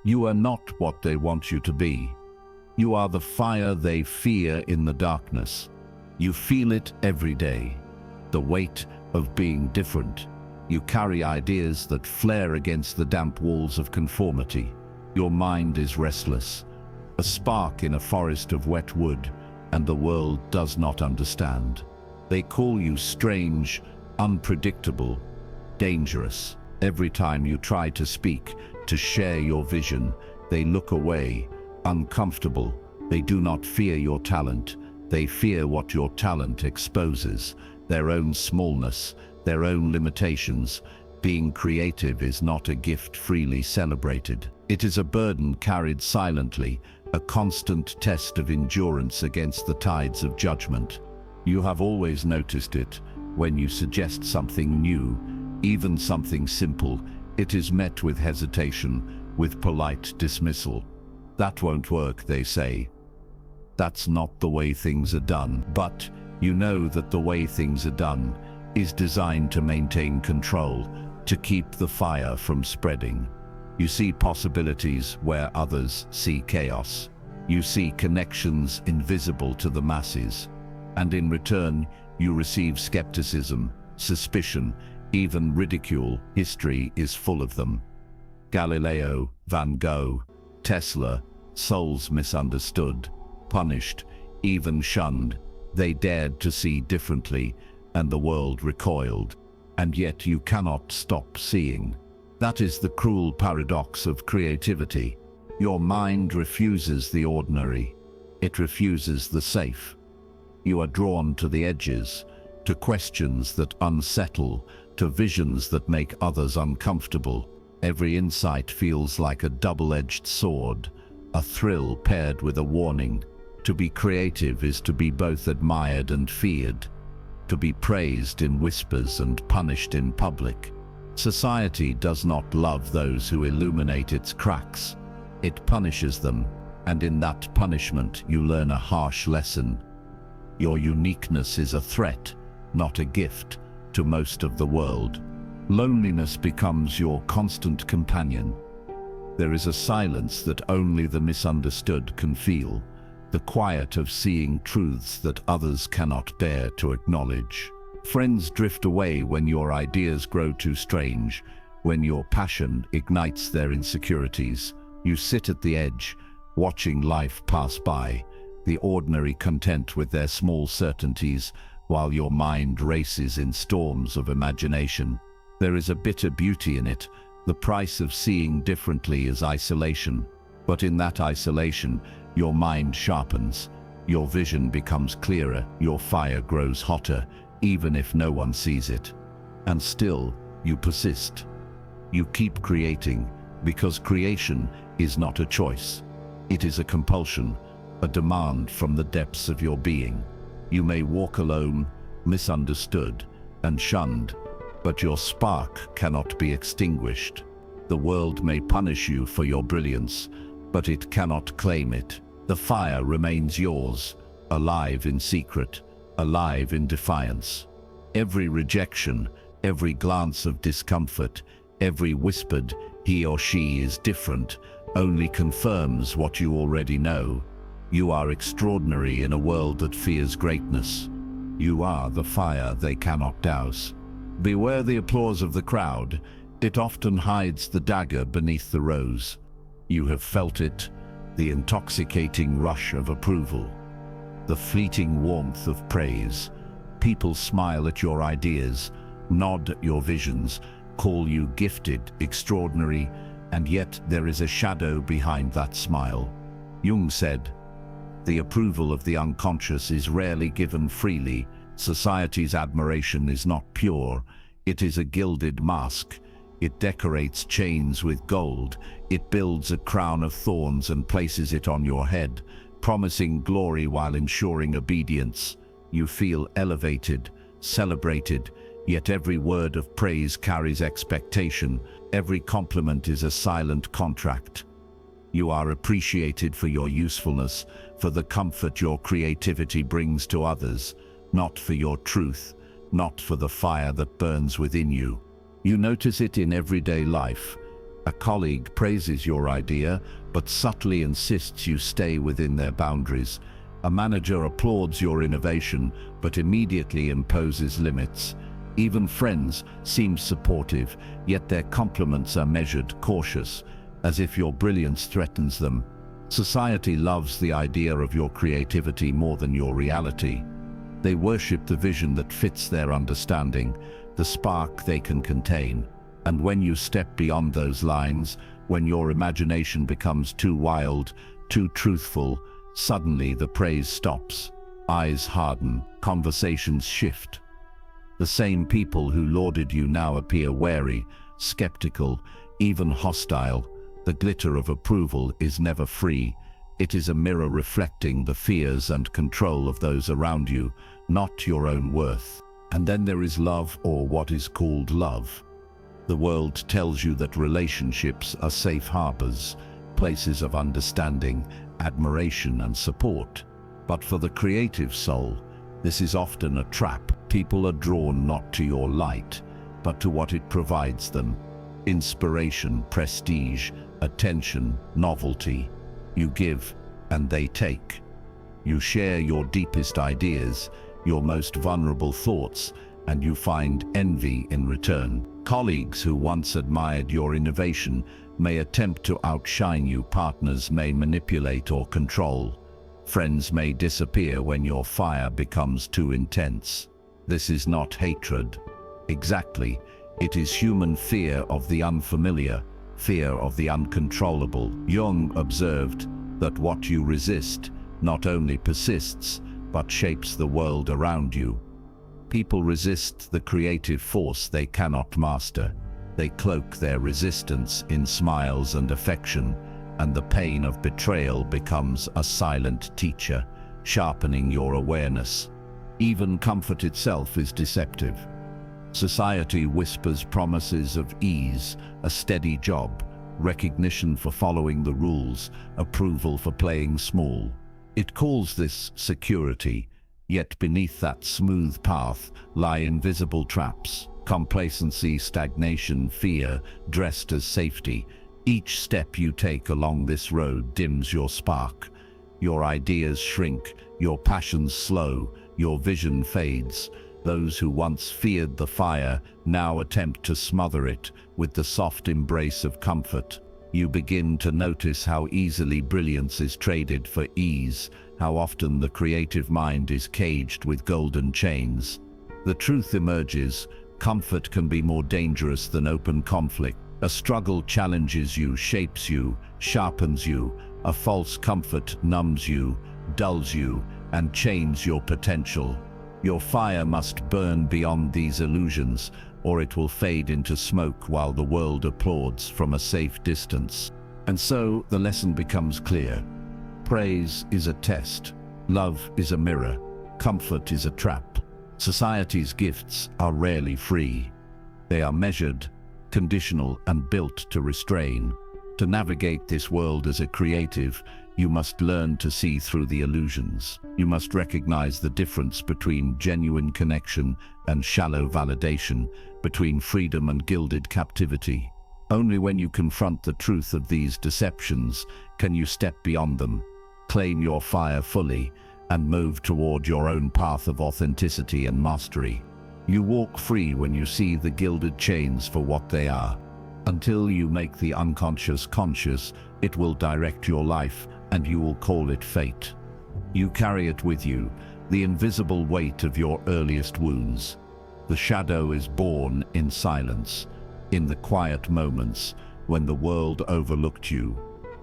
You are not what they want you to be. You are the fire they fear in the darkness. You feel it every day. The weight of being different. You carry ideas that flare against the damp walls of conformity. Your mind is restless, a spark in a forest of wet wood, and the world does not understand. They call you strange, unpredictable, dangerous. Every time you try to speak, to share your vision, they look away, uncomfortable. They do not fear your talent. They fear what your talent exposes, their own smallness, their own limitations. Being creative is not a gift freely celebrated. It is a burden carried silently, a constant test of endurance against the tides of judgment. You have always noticed it. When you suggest something new, even something simple, it is met with hesitation, with polite dismissal. That won't work, they say. That's not the way things are done. But you know that the way things are done is designed to maintain control, to keep the fire from spreading. You see possibilities where others see chaos. You see connections invisible to the masses. And in return, you receive skepticism, suspicion, even ridicule. History is full of them. Galileo, Van Gogh, Tesla, souls misunderstood, punished, even shunned. They dared to see differently, and the world recoiled. And yet you cannot stop seeing. That is the cruel paradox of creativity. Your mind refuses the ordinary. It refuses the safe. You are drawn to the edges, to questions that unsettle, to visions that make others uncomfortable. Every insight feels like a double-edged sword, a thrill paired with a warning. To be creative is to be both admired and feared, to be praised in whispers and punished in public. Society does not love those who illuminate its cracks. It punishes them, and in that punishment you learn a harsh lesson. Your uniqueness is a threat, not a gift, to most of the world. Loneliness becomes your constant companion. There is a silence that only the misunderstood can feel, the quiet of seeing truths that others cannot bear to acknowledge. Friends drift away when your ideas grow too strange, when your passion ignites their insecurities. You sit at the edge, watching life pass by, the ordinary content with their small certainties, while your mind races in storms of imagination. There is a bitter beauty in it. The price of seeing differently is isolation. But in that isolation, your mind sharpens, your vision becomes clearer, your fire grows hotter, even if no one sees it. And still, you persist. You keep creating, because creation is not a choice. It is a compulsion, a demand from the depths of your being. You may walk alone, misunderstood, and shunned, but your spark cannot be extinguished. The world may punish you for your brilliance, but it cannot claim it. The fire remains yours, alive in secret, alive in defiance. Every rejection, every glance of discomfort, every whispered "he or she is different" only confirms what you already know. You are extraordinary in a world that fears greatness. You are the fire they cannot douse. Beware the applause of the crowd. It often hides the dagger beneath the rose. You have felt it, the intoxicating rush of approval, the fleeting warmth of praise. People smile at your ideas, nod at your visions, call you gifted, extraordinary, and yet there is a shadow behind that smile. Jung said, "The approval of the unconscious is rarely given freely. Society's admiration is not pure. It is a gilded mask. It decorates chains with gold. It builds a crown of thorns and places it on your head, promising glory while ensuring obedience. You feel elevated, celebrated, yet every word of praise carries expectation. Every compliment is a silent contract. You are appreciated for your usefulness, for the comfort your creativity brings to others, not for your truth, not for the fire that burns within you. You notice it in everyday life. A colleague praises your idea, but subtly insists you stay within their boundaries. A manager applauds your innovation, but immediately imposes limits. Even friends seem supportive, yet their compliments are measured, cautious, as if your brilliance threatens them. Society loves the idea of your creativity more than your reality. They worship the vision that fits their understanding, the spark they can contain. And when you step beyond those lines, when your imagination becomes too wild, too truthful, suddenly the praise stops. Eyes harden, conversations shift. The same people who lauded you now appear wary, skeptical, even hostile. The glitter of approval is never free. It is a mirror reflecting the fears and control of those around you, not your own worth. And then there is love, or what is called love. The world tells you that relationships are safe harbors, places of understanding, admiration and support. But for the creative soul, this is often a trap. People are drawn not to your light, but to what it provides them. Inspiration, prestige, attention, novelty. You give, and they take. You share your deepest ideas, your most vulnerable thoughts, and you find envy in return. Colleagues who once admired your innovation may attempt to outshine you. Partners may manipulate or control. Friends may disappear when your fire becomes too intense. This is not hatred. Exactly, it is human fear of the unfamiliar, fear of the uncontrollable. Jung observed that what you resist not only persists, but shapes the world around you. People resist the creative force they cannot master. They cloak their resistance in smiles and affection, and the pain of betrayal becomes a silent teacher, sharpening your awareness. Even comfort itself is deceptive. Society whispers promises of ease, a steady job, recognition for following the rules, approval for playing small. It calls this security, yet beneath that smooth path lie invisible traps. Complacency, stagnation, fear, dressed as safety. Each step you take along this road dims your spark. Your ideas shrink, your passions slow, your vision fades. Those who once feared the fire now attempt to smother it with the soft embrace of comfort. You begin to notice how easily brilliance is traded for ease, how often the creative mind is caged with golden chains. The truth emerges: comfort can be more dangerous than open conflict. A struggle challenges you, shapes you, sharpens you. A false comfort numbs you, dulls you, and chains your potential. Your fire must burn beyond these illusions, or it will fade into smoke while the world applauds from a safe distance. And so the lesson becomes clear. Praise is a test. Love is a mirror. Comfort is a trap. Society's gifts are rarely free. They are measured, conditional, and built to restrain. To navigate this world as a creative, you must learn to see through the illusions. You must recognize the difference between genuine connection and shallow validation, between freedom and gilded captivity. Only when you confront the truth of these deceptions can you step beyond them, claim your fire fully, and move toward your own path of authenticity and mastery. You walk free when you see the gilded chains for what they are. Until you make the unconscious conscious, it will direct your life, and you will call it fate. You carry it with you, the invisible weight of your earliest wounds. The shadow is born in silence, in the quiet moments when the world overlooked you.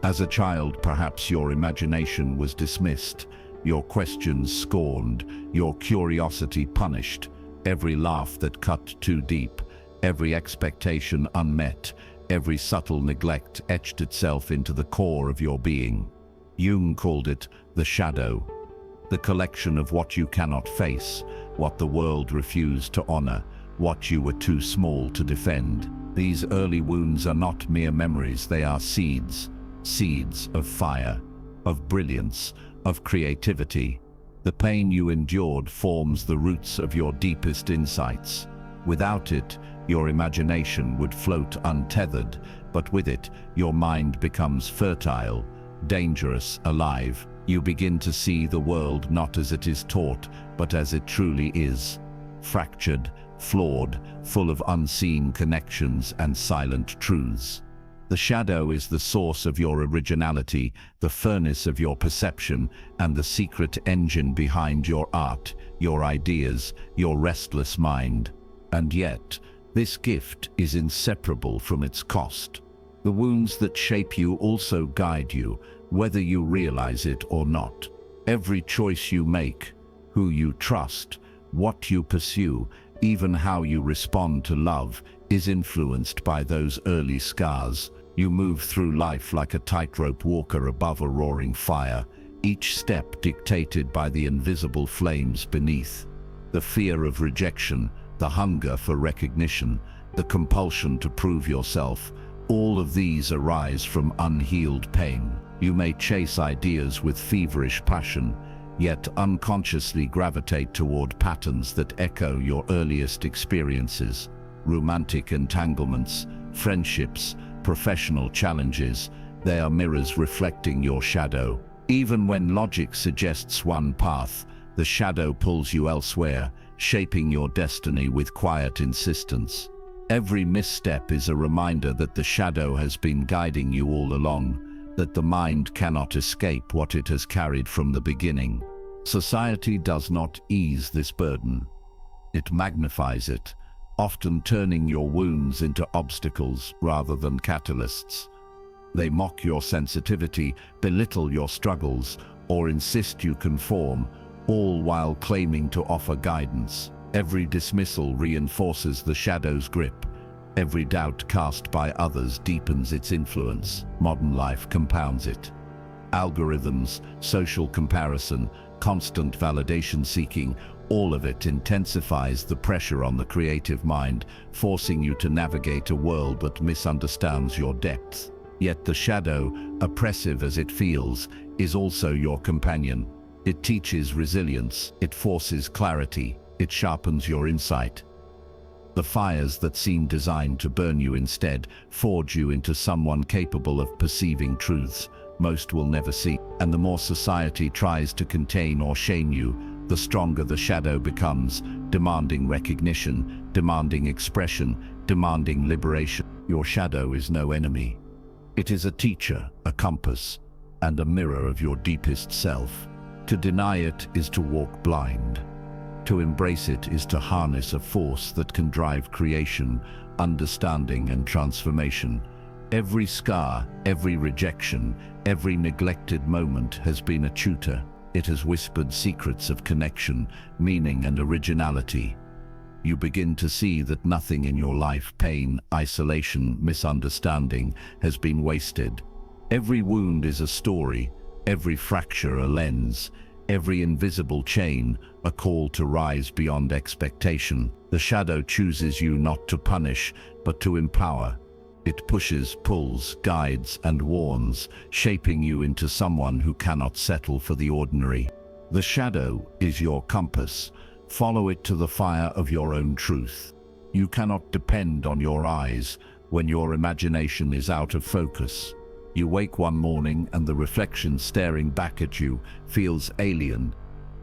As a child, perhaps your imagination was dismissed, your questions scorned, your curiosity punished. Every laugh that cut too deep, every expectation unmet, every subtle neglect etched itself into the core of your being. Jung called it the shadow, the collection of what you cannot face, what the world refused to honor, what you were too small to defend. These early wounds are not mere memories, they are seeds, seeds of fire, of brilliance, of creativity. The pain you endured forms the roots of your deepest insights. Without it, your imagination would float untethered, but with it, your mind becomes fertile, dangerous, alive. You begin to see the world not as it is taught, but as it truly is. Fractured, flawed, full of unseen connections and silent truths. The shadow is the source of your originality, the furnace of your perception, and the secret engine behind your art, your ideas, your restless mind. And yet, this gift is inseparable from its cost. The wounds that shape you also guide you, whether you realize it or not. Every choice you make, who you trust, what you pursue, even how you respond to love, is influenced by those early scars. You move through life like a tightrope walker above a roaring fire, each step dictated by the invisible flames beneath. The fear of rejection, the hunger for recognition, the compulsion to prove yourself, all of these arise from unhealed pain. You may chase ideas with feverish passion, yet unconsciously gravitate toward patterns that echo your earliest experiences. Romantic entanglements, friendships, professional challenges, they are mirrors reflecting your shadow. Even when logic suggests one path, the shadow pulls you elsewhere, shaping your destiny with quiet insistence. Every misstep is a reminder that the shadow has been guiding you all along, that the mind cannot escape what it has carried from the beginning. Society does not ease this burden. It magnifies it, often turning your wounds into obstacles rather than catalysts. They mock your sensitivity, belittle your struggles, or insist you conform, all while claiming to offer guidance. Every dismissal reinforces the shadow's grip. Every doubt cast by others deepens its influence. Modern life compounds it. Algorithms, social comparison, constant validation seeking, all of it intensifies the pressure on the creative mind, forcing you to navigate a world that misunderstands your depth. Yet the shadow, oppressive as it feels, is also your companion. It teaches resilience, it forces clarity, it sharpens your insight. The fires that seem designed to burn you instead forge you into someone capable of perceiving truths most will never see. And the more society tries to contain or shame you, the stronger the shadow becomes, demanding recognition, demanding expression, demanding liberation. Your shadow is no enemy. It is a teacher, a compass, and a mirror of your deepest self. To deny it is to walk blind. To embrace it is to harness a force that can drive creation, understanding, and transformation. Every scar, every rejection, every neglected moment has been a tutor. It has whispered secrets of connection, meaning, and originality. You begin to see that nothing in your life, pain, isolation, misunderstanding, has been wasted. Every wound is a story, every fracture a lens, every invisible chain a call to rise beyond expectation. The shadow chooses you not to punish, but to empower. It pushes, pulls, guides, and warns, shaping you into someone who cannot settle for the ordinary. The shadow is your compass. Follow it to the fire of your own truth. You cannot depend on your eyes when your imagination is out of focus. You wake one morning and the reflection staring back at you feels alien.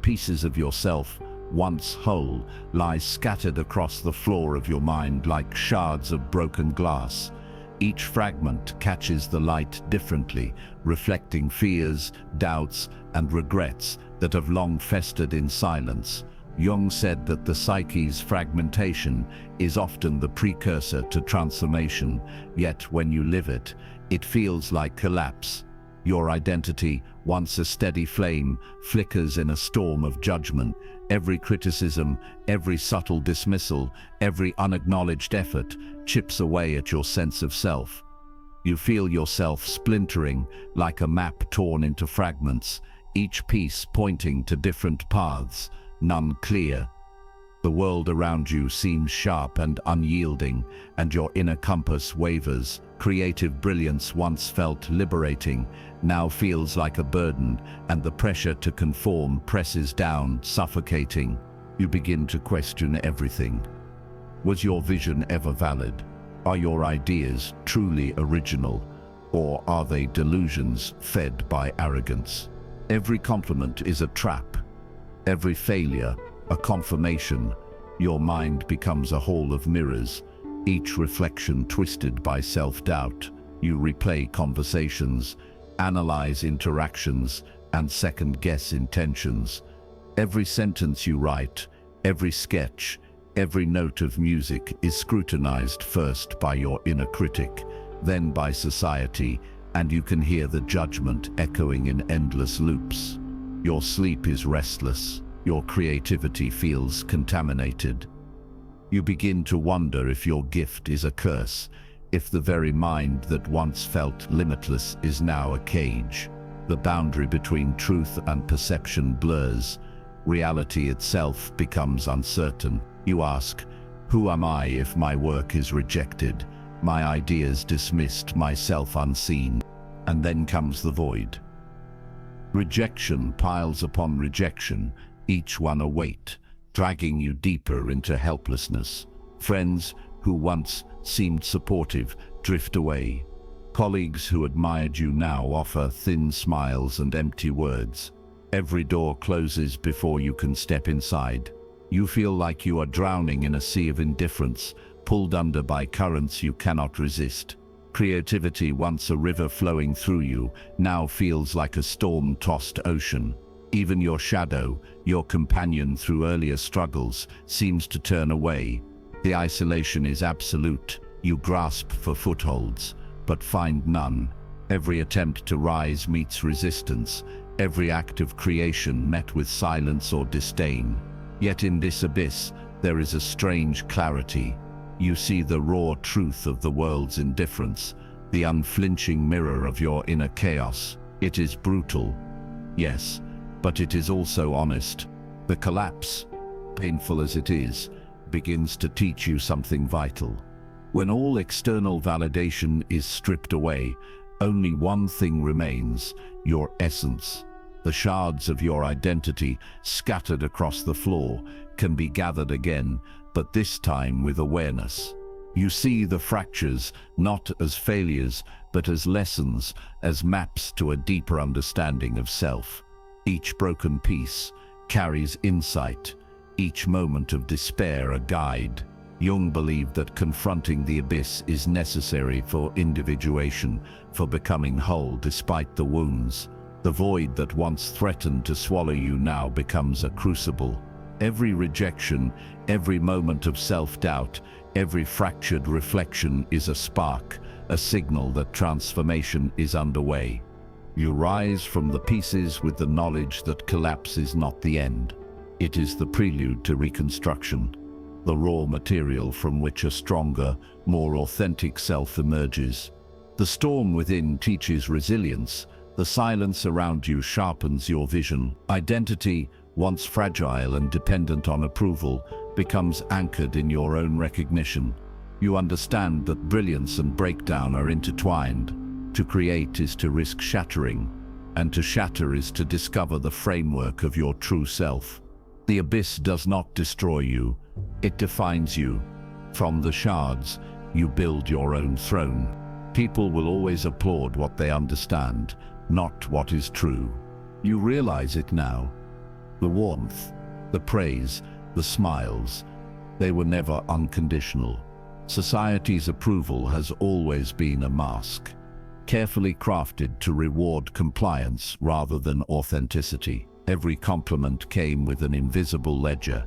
Pieces of yourself, once whole, lie scattered across the floor of your mind like shards of broken glass. Each fragment catches the light differently, reflecting fears, doubts, and regrets that have long festered in silence. Jung said that the psyche's fragmentation is often the precursor to transformation, yet when you live it, it feels like collapse. Your identity, once a steady flame, flickers in a storm of judgment. Every criticism, every subtle dismissal, every unacknowledged effort chips away at your sense of self. You feel yourself splintering like a map torn into fragments, each piece pointing to different paths, none clear. The world around you seems sharp and unyielding, and your inner compass wavers. Creative brilliance once felt liberating, now feels like a burden, and the pressure to conform presses down, suffocating. You begin to question everything. Was your vision ever valid? Are your ideas truly original, or are they delusions fed by arrogance? Every compliment is a trap. Every failure, a confirmation. Your mind becomes a hall of mirrors, each reflection twisted by self-doubt. You replay conversations, analyze interactions, and second-guess intentions. Every sentence you write, every sketch, every note of music is scrutinized first by your inner critic, then by society, and you can hear the judgment echoing in endless loops. Your sleep is restless. Your creativity feels contaminated. You begin to wonder if your gift is a curse, if the very mind that once felt limitless is now a cage. The boundary between truth and perception blurs. Reality itself becomes uncertain. You ask, who am I if my work is rejected, my ideas dismissed, myself unseen? And then comes the void. Rejection piles upon rejection, each one a weight, dragging you deeper into helplessness. Friends who once seemed supportive drift away. Colleagues who admired you now offer thin smiles and empty words. Every door closes before you can step inside. You feel like you are drowning in a sea of indifference, pulled under by currents you cannot resist. Creativity, once a river flowing through you, now feels like a storm-tossed ocean. Even your shadow, your companion through earlier struggles, seems to turn away. The isolation is absolute. You grasp for footholds, but find none. Every attempt to rise meets resistance, every act of creation met with silence or disdain. Yet in this abyss, there is a strange clarity. You see the raw truth of the world's indifference, the unflinching mirror of your inner chaos. It is brutal, yes, but it is also honest. The collapse, painful as it is, begins to teach you something vital. When all external validation is stripped away, only one thing remains: your essence. The shards of your identity, scattered across the floor, can be gathered again, but this time with awareness. You see the fractures not as failures, but as lessons, as maps to a deeper understanding of self. Each broken piece carries insight, each moment of despair a guide. Jung believed that confronting the abyss is necessary for individuation, for becoming whole despite the wounds. The void that once threatened to swallow you now becomes a crucible. Every rejection, every moment of self-doubt, every fractured reflection is a spark, a signal that transformation is underway. You rise from the pieces with the knowledge that collapse is not the end. It is the prelude to reconstruction, the raw material from which a stronger, more authentic self emerges. The storm within teaches resilience. The silence around you sharpens your vision. Identity, once fragile and dependent on approval, becomes anchored in your own recognition. You understand that brilliance and breakdown are intertwined. To create is to risk shattering, and to shatter is to discover the framework of your true self. The abyss does not destroy you, it defines you. From the shards, you build your own throne. People will always applaud what they understand, not what is true. You realize it now. The warmth, the praise, the smiles, they were never unconditional. Society's approval has always been a mask, carefully crafted to reward compliance rather than authenticity. Every compliment came with an invisible ledger.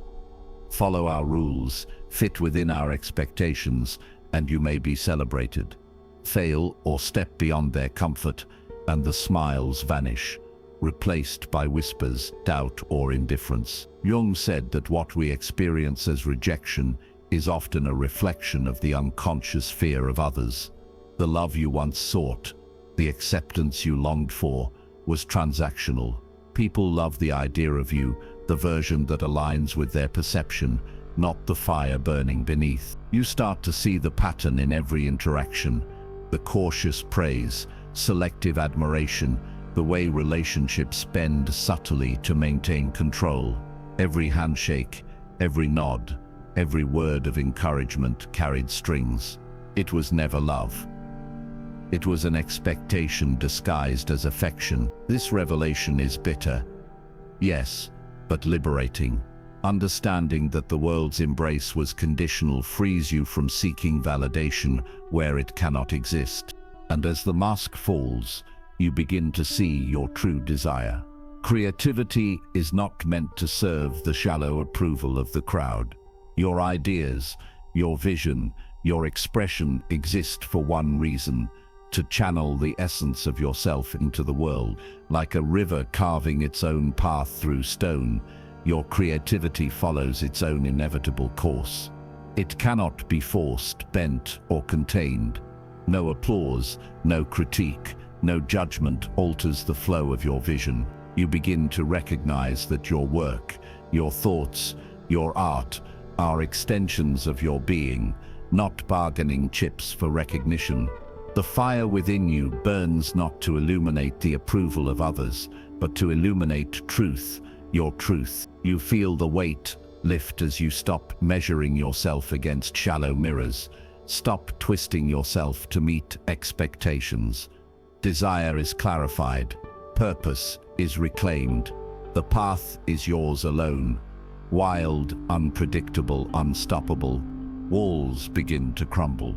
Follow our rules, fit within our expectations, and you may be celebrated. Fail or step beyond their comfort, and the smiles vanish, replaced by whispers, doubt, or indifference. Jung said that what we experience as rejection is often a reflection of the unconscious fear of others. The love you once sought, the acceptance you longed for, was transactional. People love the idea of you, the version that aligns with their perception, not the fire burning beneath. You start to see the pattern in every interaction, the cautious praise, selective admiration, the way relationships bend subtly to maintain control. Every handshake, every nod, every word of encouragement carried strings. It was never love. It was an expectation disguised as affection. This revelation is bitter, yes, but liberating. Understanding that the world's embrace was conditional frees you from seeking validation where it cannot exist. And as the mask falls, you begin to see your true desire. Creativity is not meant to serve the shallow approval of the crowd. Your ideas, your vision, your expression exist for one reason: to channel the essence of yourself into the world. Like a river carving its own path through stone, your creativity follows its own inevitable course. It cannot be forced, bent, or contained. No applause, no critique, no judgment alters the flow of your vision. You begin to recognize that your work, your thoughts, your art are extensions of your being, not bargaining chips for recognition. The fire within you burns not to illuminate the approval of others, but to illuminate truth, your truth. You feel the weight lift as you stop measuring yourself against shallow mirrors. Stop twisting yourself to meet expectations. Desire is clarified. Purpose is reclaimed. The path is yours alone. Wild, unpredictable, unstoppable. Walls begin to crumble.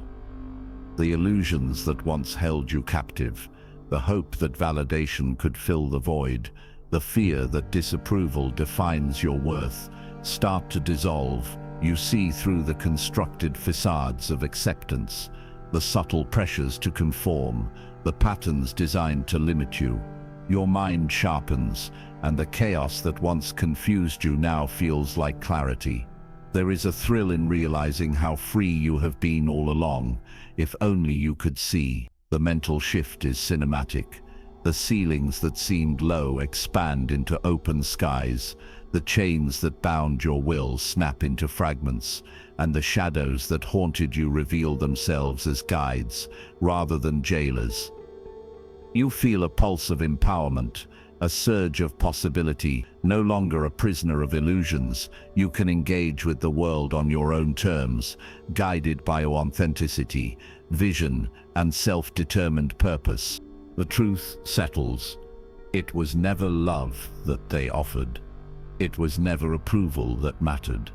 The illusions that once held you captive, the hope that validation could fill the void, the fear that disapproval defines your worth, start to dissolve. You see through the constructed facades of acceptance, the subtle pressures to conform, the patterns designed to limit you. Your mind sharpens, and the chaos that once confused you now feels like clarity. There is a thrill in realizing how free you have been all along, if only you could see. The mental shift is cinematic. The ceilings that seemed low expand into open skies. The chains that bound your will snap into fragments, and the shadows that haunted you reveal themselves as guides rather than jailers. You feel a pulse of empowerment, a surge of possibility. No longer a prisoner of illusions, you can engage with the world on your own terms, guided by authenticity, vision, and self-determined purpose. The truth settles. It was never love that they offered. It was never approval that mattered.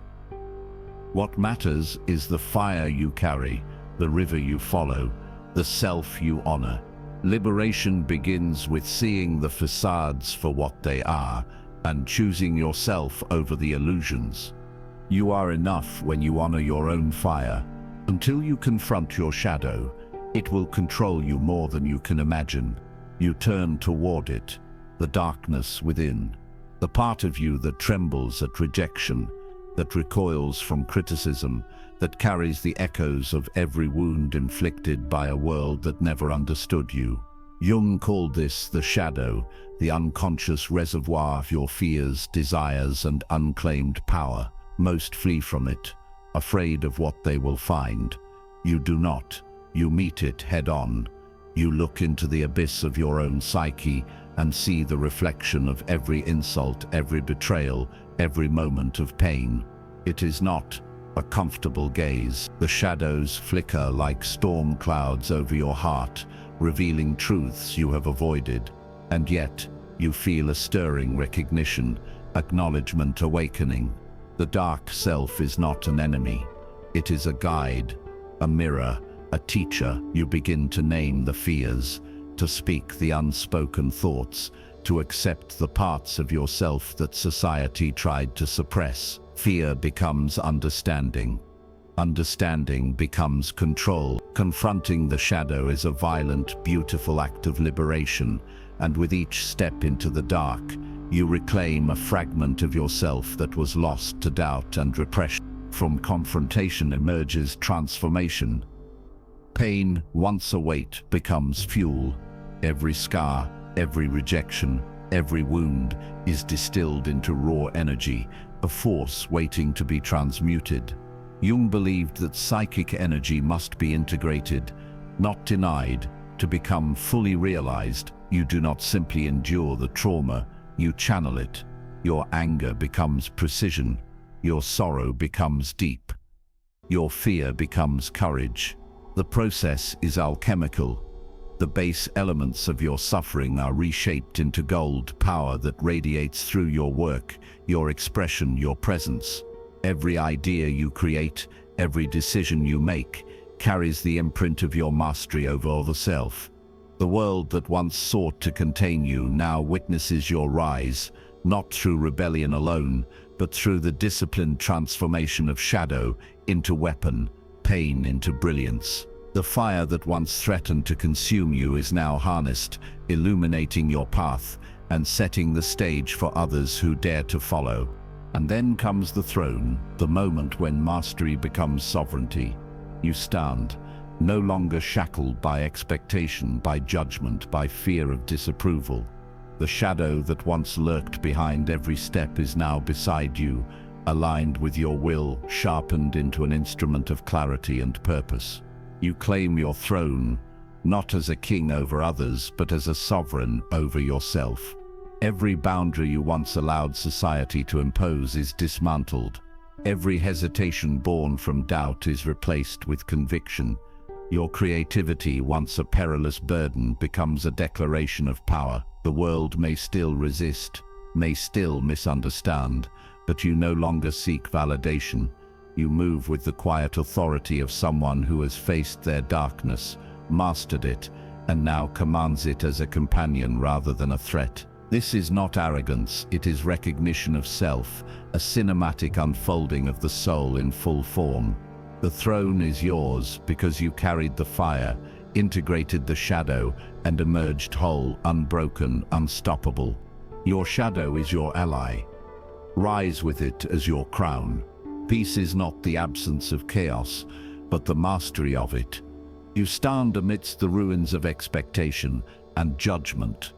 What matters is the fire you carry, the river you follow, the self you honor. Liberation begins with seeing the facades for what they are and choosing yourself over the illusions. You are enough when you honor your own fire. Until you confront your shadow, it will control you more than you can imagine. You turn toward it, the darkness within, the part of you that trembles at rejection, that recoils from criticism, that carries the echoes of every wound inflicted by a world that never understood you. Jung called this the shadow, the unconscious reservoir of your fears, desires, and unclaimed power. Most flee from it, afraid of what they will find. You do not. You meet it head-on. You look into the abyss of your own psyche and see the reflection of every insult, every betrayal, every moment of pain. It is not a comfortable gaze. The shadows flicker like storm clouds over your heart, revealing truths you have avoided. And yet, you feel a stirring recognition, acknowledgement awakening. The dark self is not an enemy. It is a guide, a mirror, a teacher. You begin to name the fears, to speak the unspoken thoughts, to accept the parts of yourself that society tried to suppress. Fear becomes understanding. Understanding becomes control. Confronting the shadow is a violent, beautiful act of liberation, and with each step into the dark, you reclaim a fragment of yourself that was lost to doubt and repression. From confrontation emerges transformation. Pain, once a weight, becomes fuel. Every scar, every rejection, every wound is distilled into raw energy, a force waiting to be transmuted. Jung believed that psychic energy must be integrated, not denied. To become fully realized, you do not simply endure the trauma, you channel it. Your anger becomes precision. Your sorrow becomes deep. Your fear becomes courage. The process is alchemical. The base elements of your suffering are reshaped into gold power that radiates through your work, your expression, your presence. Every idea you create, every decision you make, carries the imprint of your mastery over the self. The world that once sought to contain you now witnesses your rise, not through rebellion alone, but through the disciplined transformation of shadow into weapon, pain into brilliance. The fire that once threatened to consume you is now harnessed, illuminating your path and setting the stage for others who dare to follow. And then comes the throne, the moment when mastery becomes sovereignty. You stand, no longer shackled by expectation, by judgment, by fear of disapproval. The shadow that once lurked behind every step is now beside you, aligned with your will, sharpened into an instrument of clarity and purpose. You claim your throne, not as a king over others, but as a sovereign over yourself. Every boundary you once allowed society to impose is dismantled. Every hesitation born from doubt is replaced with conviction. Your creativity, once a perilous burden, becomes a declaration of power. The world may still resist, may still misunderstand, but you no longer seek validation. You move with the quiet authority of someone who has faced their darkness, mastered it, and now commands it as a companion rather than a threat. This is not arrogance, it is recognition of self, a cinematic unfolding of the soul in full form. The throne is yours because you carried the fire, integrated the shadow, and emerged whole, unbroken, unstoppable. Your shadow is your ally. Rise with it as your crown. Peace is not the absence of chaos, but the mastery of it. You stand amidst the ruins of expectation and judgment.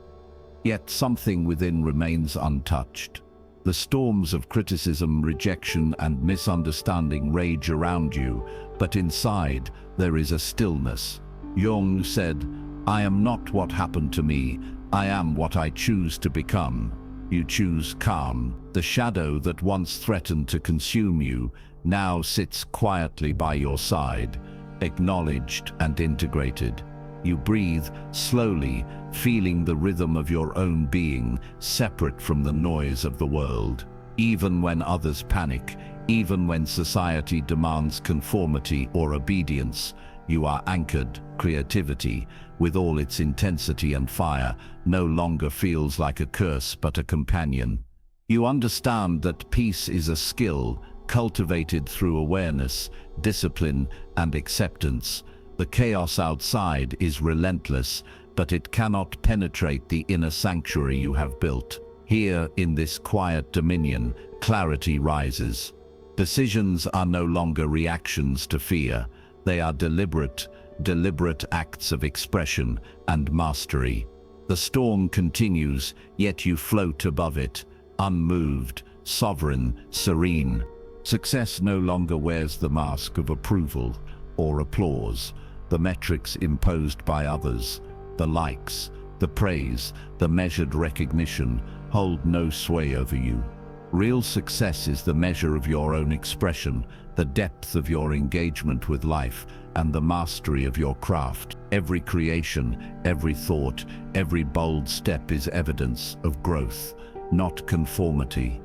Yet something within remains untouched. The storms of criticism, rejection, and misunderstanding rage around you, but inside there is a stillness. Jung said, "I am not what happened to me, I am what I choose to become." You choose calm. The shadow that once threatened to consume you now sits quietly by your side, acknowledged and integrated. You breathe slowly, feeling the rhythm of your own being, separate from the noise of the world. Even when others panic, even when society demands conformity or obedience, you are anchored. Creativity, with all its intensity and fire, no longer feels like a curse but a companion. You understand that peace is a skill, cultivated through awareness, discipline, and acceptance. The chaos outside is relentless, but it cannot penetrate the inner sanctuary you have built. Here, in this quiet dominion, clarity rises. Decisions are no longer reactions to fear. They are deliberate acts of expression and mastery. The storm continues, yet you float above it, unmoved, sovereign, serene. Success no longer wears the mask of approval or applause, the metrics imposed by others, the likes, the praise, the measured recognition hold no sway over you. Real success is the measure of your own expression, the depth of your engagement with life, and the mastery of your craft. Every creation, every thought, every bold step is evidence of growth, not conformity.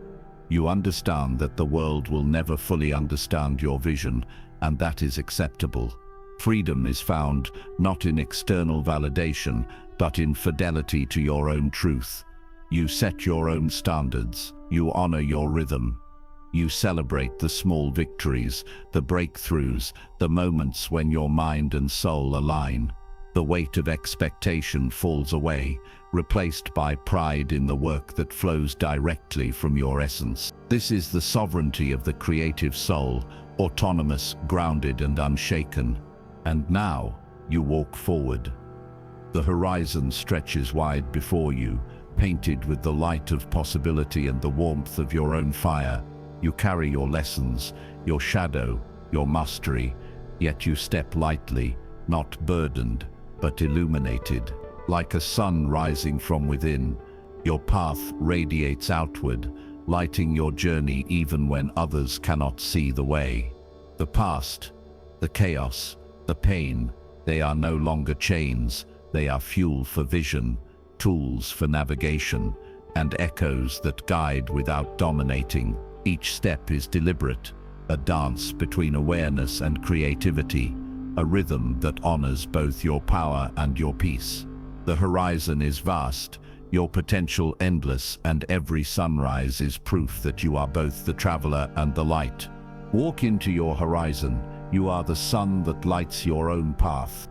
You understand that the world will never fully understand your vision, and that is acceptable. Freedom is found not in external validation, but in fidelity to your own truth. You set your own standards. You honor your rhythm. You celebrate the small victories, the breakthroughs, the moments when your mind and soul align. The weight of expectation falls away, replaced by pride in the work that flows directly from your essence. This is the sovereignty of the creative soul, autonomous, grounded, and unshaken. And now, you walk forward. The horizon stretches wide before you, painted with the light of possibility and the warmth of your own fire. You carry your lessons, your shadow, your mastery, yet you step lightly, not burdened, but illuminated. Like a sun rising from within, your path radiates outward, lighting your journey even when others cannot see the way. The past, the chaos, The pain, they are no longer chains, they are fuel for vision, tools for navigation, and echoes that guide without dominating. Each step is deliberate, a dance between awareness and creativity, a rhythm that honors both your power and your peace. The horizon is vast, your potential endless, and every sunrise is proof that you are both the traveler and the light. Walk into your horizon. You are the sun that lights your own path.